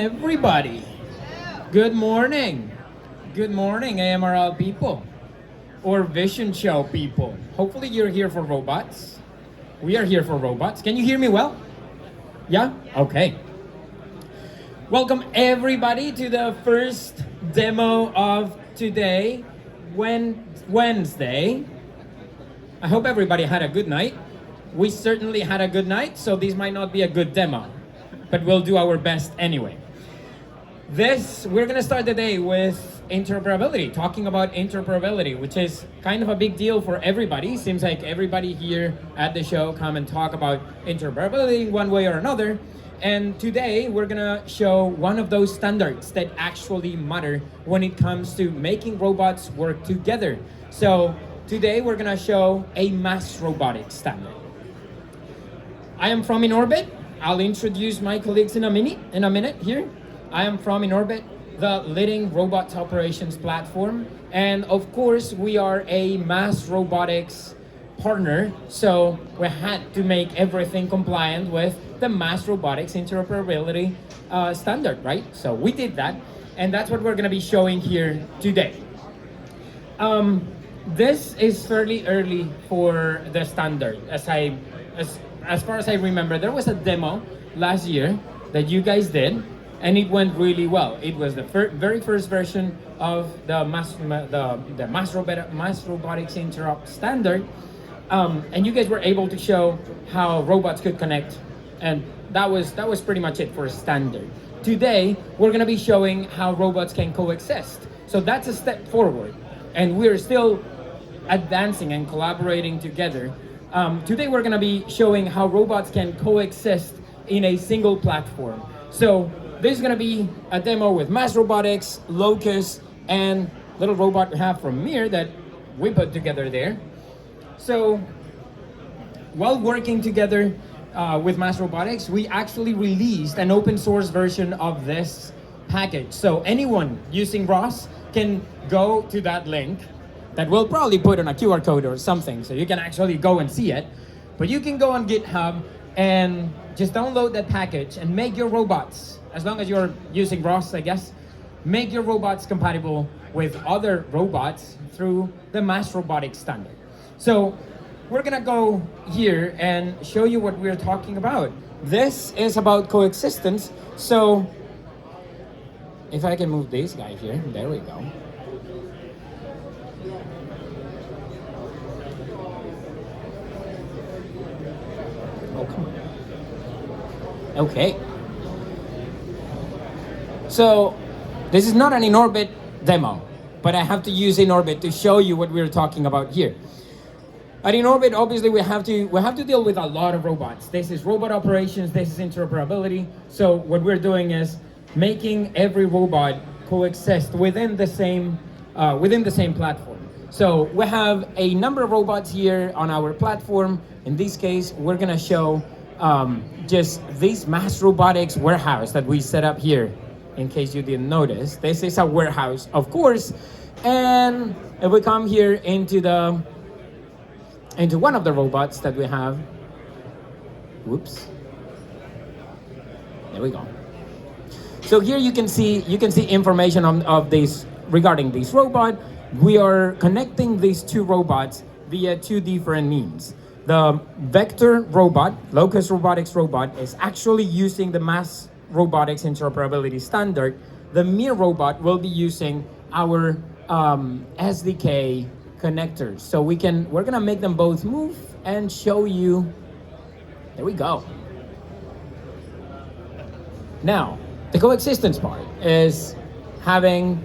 Everybody, good morning. Good morning, AMR people or Vision Show people. Hopefully you're here for robots. We are here for robots. Can you hear me well? Yeah? Okay. Welcome everybody to the first demo of today, Wednesday. I hope everybody had a good night. We certainly had a good night, so this might not be a good demo, but we'll do our best anyway. We're gonna start the day with interoperability, talking about interoperability, which is kind of a big deal for everybody. Seems like everybody here at the show come and talk about interoperability one way or another. And today we're gonna show one of those standards that actually matter when it comes to making robots work together. So today we're gonna show a MassRobotics standard. I am from InOrbit. I'll introduce my colleagues in a minute here. I am from InOrbit, the leading robots operations platform. And of course, we are a MassRobotics partner, so we had to make everything compliant with the MassRobotics interoperability standard, right? So we did that, and that's what we're gonna be showing here today. This is fairly early for the standard. As far as I remember, there was a demo last year that you guys did, and it went really well. It was the very first version of the MassRobotics Interop standard, and you guys were able to show how robots could connect, and that was pretty much it for standard. Today, we're gonna be showing how robots can coexist. So that's a step forward, and we're still advancing and collaborating together. Today, we're gonna be showing how robots can coexist in a single platform. So this is gonna be a demo with MassRobotics, Locus, and little robot we have from Mir that we put together there. So while working together with MassRobotics, we actually released an open source version of this package. So anyone using ROS can go to that link that we'll probably put on a QR code or something, so you can actually go and see it. But you can go on GitHub and just download that package and make your robots, as long as you're using ROS, I guess, make your robots compatible with other robots through the MassRobotics standard. So we're gonna go here and show you what we're talking about. This is about coexistence. So if I can move this guy here, there we go. Oh, come on. Okay. So this is not an InOrbit demo, but I have to use InOrbit to show you what we're talking about here. At InOrbit, obviously, we have to deal with a lot of robots. This is robot operations. This is interoperability. So what we're doing is making every robot coexist within the same platform. So we have a number of robots here on our platform. In this case, we're gonna show just this MassRobotics warehouse that we set up here. In case you didn't notice, this is a warehouse, of course. And if we come here into one of the robots that we have, whoops, there we go. So here you can see information of this regarding this robot. We are connecting these two robots via two different means. The vector robot, Locus Robotics robot, is actually using the MassRobotics interoperability standard. The Mir robot will be using our SDK connectors. So we're gonna make them both move and show you. There we go. Now, the coexistence part is having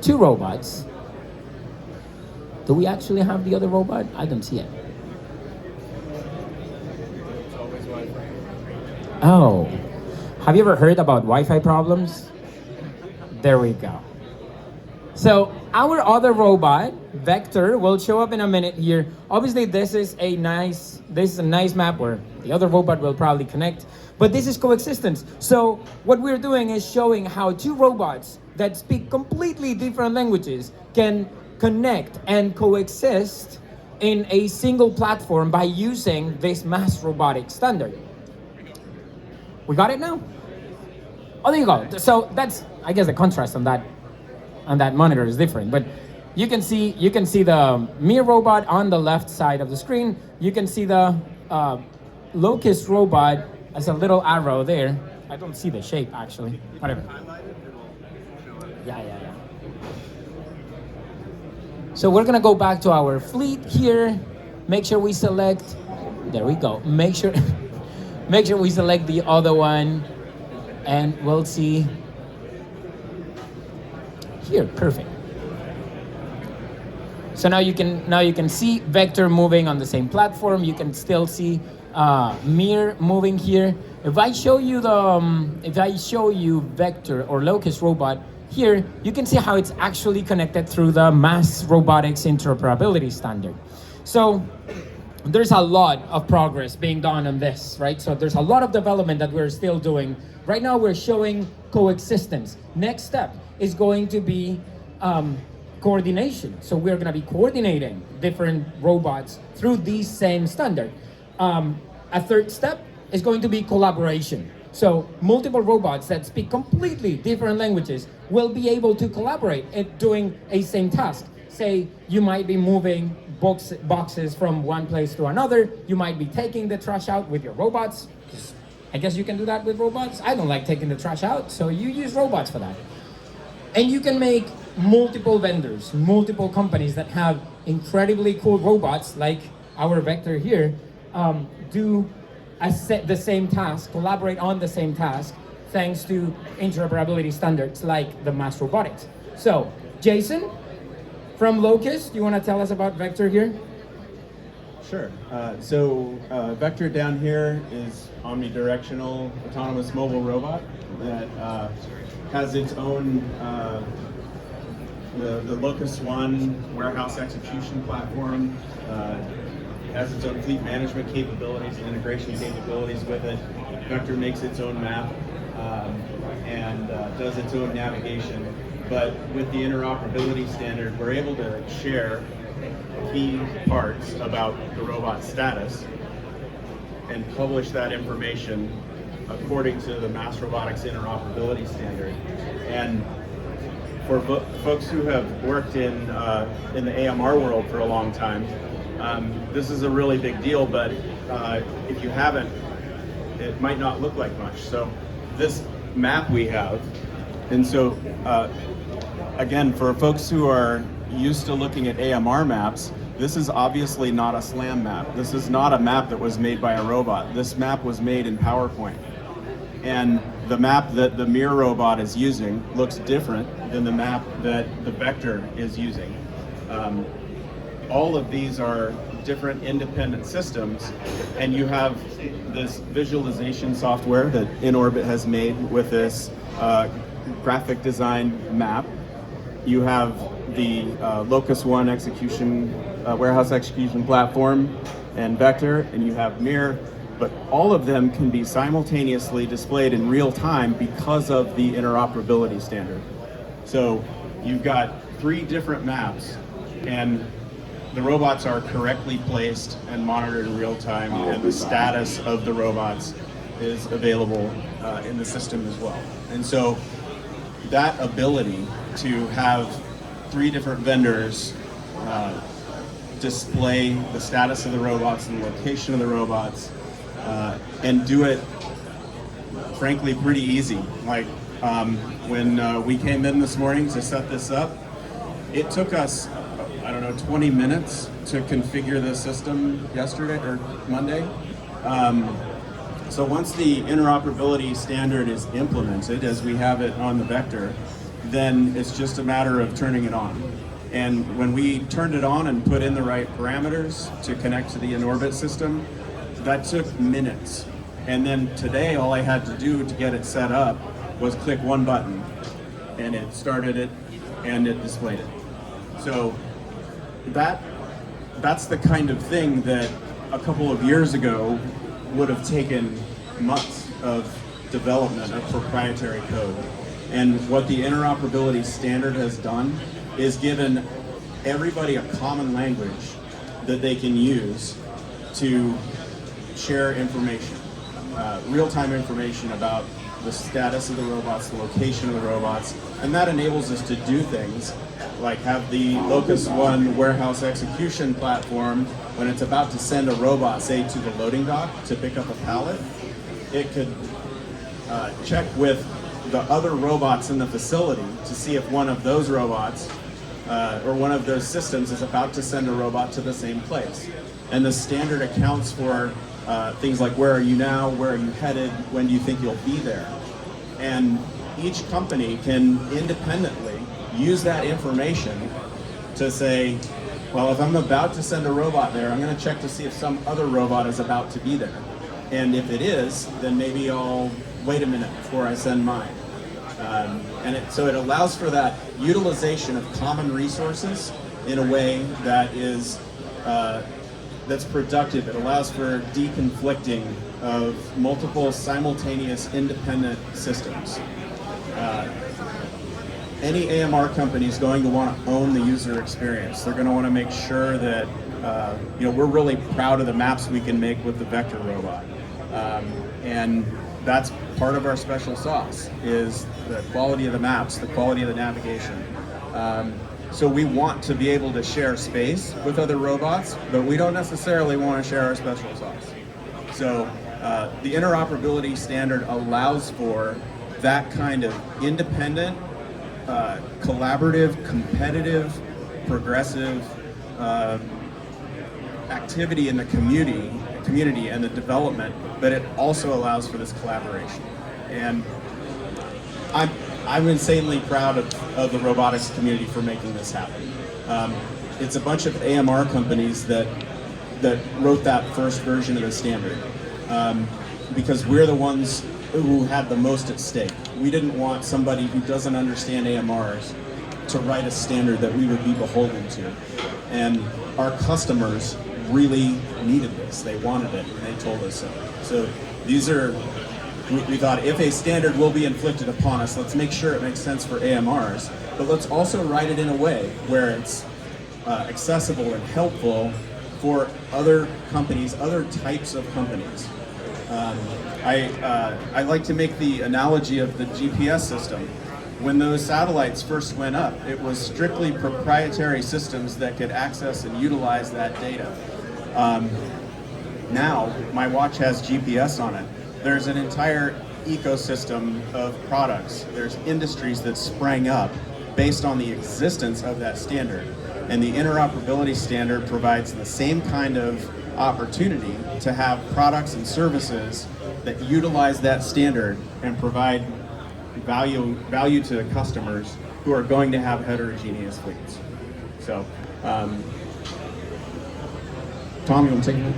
two robots. Do we actually have the other robot? I don't see it. Oh, have you ever heard about Wi-Fi problems? There we go. So our other robot, Vector, will show up in a minute here. Obviously, this is a nice map where the other robot will probably connect, but this is coexistence. So what we're doing is showing how two robots that speak completely different languages can connect and coexist in a single platform by using this MassRobotics standard. We got it now? Oh, there you go. So that's, I guess the contrast on that monitor is different, but you can see the Mir robot on the left side of the screen. You can see the Locus robot as a little arrow there. I don't see the shape actually. Whatever. Yeah. So we're gonna go back to our fleet here. Make sure we select. There we go. Make sure we select the other one, and we'll see here. Perfect. So now you can see Vector moving on the same platform. You can still see Mir moving here. If I show you Vector or Locus robot here, you can see how it's actually connected through the MassRobotics interoperability standard. So there's a lot of progress being done on this, right? So there's a lot of development that we're still doing. Right now we're showing coexistence. Next step is going to be coordination. So we're going to be coordinating different robots through these same standard. A third step is going to be collaboration. So multiple robots that speak completely different languages will be able to collaborate at doing a same task. Say you might be moving boxes from one place to another. You might be taking the trash out with your robots. I guess you can do that with robots. I don't like taking the trash out, so you use robots for that. And you can make multiple vendors, multiple companies that have incredibly cool robots like our Vector here, do the same task, collaborate on the same task, thanks to interoperability standards like the MassRobotics. So, Jason, from Locus, do you want to tell us about Vector here? Sure. So Vector down here is omnidirectional autonomous mobile robot that has its own the Locus One warehouse execution platform. Has its own fleet management capabilities and integration capabilities with it. Vector makes its own map and does its own navigation. But with the interoperability standard, we're able to share key parts about the robot status and publish that information according to the MassRobotics interoperability standard. And for folks who have worked in the AMR world for a long time, this is a really big deal, but if you haven't, it might not look like much. So this map we have, and so again, for folks who are used to looking at AMR maps, this is obviously not a SLAM map. This is not a map that was made by a robot. This map was made in PowerPoint. And the map that the Mir robot is using looks different than the map that the Vector is using. All of these are different independent systems, and you have this visualization software that InOrbit has made with this graphic design map. You have the Locus One execution, warehouse execution platform and Vector, and you have Mir, but all of them can be simultaneously displayed in real time because of the interoperability standard. So you've got 3 different maps, and the robots are correctly placed and monitored in real time, and the status of the robots is available in the system as well. And so that ability to have 3 different vendors display the status of the robots and the location of the robots, and do it, frankly, pretty easy. Like when we came in this morning to set this up, it took us, 20 minutes to configure the system yesterday or Monday. So once the interoperability standard is implemented, as we have it on the Vector, then it's just a matter of turning it on. And when we turned it on and put in the right parameters to connect to the InOrbit system, that took minutes. And then today, all I had to do to get it set up was click one button, and it started it, and it displayed it. So that's the kind of thing that a couple of years ago would have taken months of development of proprietary code. And what the interoperability standard has done is given everybody a common language that they can use to share information. real-time information about the status of the robots, the location of the robots, and that enables us to do things like have the Locus One warehouse execution platform. When it's about to send a robot, say, to the loading dock to pick up a pallet, it could check with the other robots in the facility to see if one of those robots or one of those systems is about to send a robot to the same place. And the standard accounts for things like where are you now, where are you headed, when do you think you'll be there. And each company can independently use that information to say, well, if I'm about to send a robot there, I'm going to check to see if some other robot is about to be there. And if it is, then maybe I'll wait a minute before I send mine. So it allows for that utilization of common resources in a way that is that's productive. It allows for deconflicting of multiple simultaneous independent systems. Any AMR company is going to want to own the user experience. They're going to want to make sure that we're really proud of the maps we can make with the Vector robot, and that's part of our special sauce is the quality of the maps, the quality of the navigation. So we want to be able to share space with other robots, but we don't necessarily want to share our special sauce. So the interoperability standard allows for that kind of independent, collaborative, competitive, progressive activity in the community and the development, but it also allows for this collaboration. And I'm insanely proud of the robotics community for making this happen. It's a bunch of AMR companies that wrote that first version of the standard because we're the ones who had the most at stake. We didn't want somebody who doesn't understand AMRs to write a standard that we would be beholden to. And our customers really needed this. They wanted it, and they told us so. So we thought if a standard will be inflicted upon us, let's make sure it makes sense for AMRs, but let's also write it in a way where it's accessible and helpful for other companies, other types of companies. I like to make the analogy of the GPS system. When those satellites first went up, it was strictly proprietary systems that could access and utilize that data. Now, my watch has GPS on it. There's an entire ecosystem of products. There's industries that sprang up based on the existence of that standard. And the interoperability standard provides the same kind of opportunity to have products and services that utilize that standard and provide value to customers who are going to have heterogeneous fleets. So, Tom, you want to take it?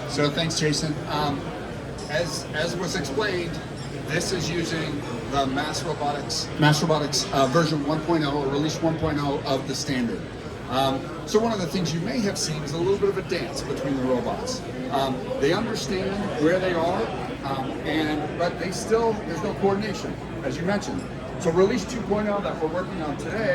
So thanks, Jason. As was explained, this is using the MassRobotics version 1.0 or release 1.0 of the standard. So one of the things you may have seen is a little bit of a dance between the robots. They understand where they are, but there's no coordination, as you mentioned. So release 2.0 that we're working on today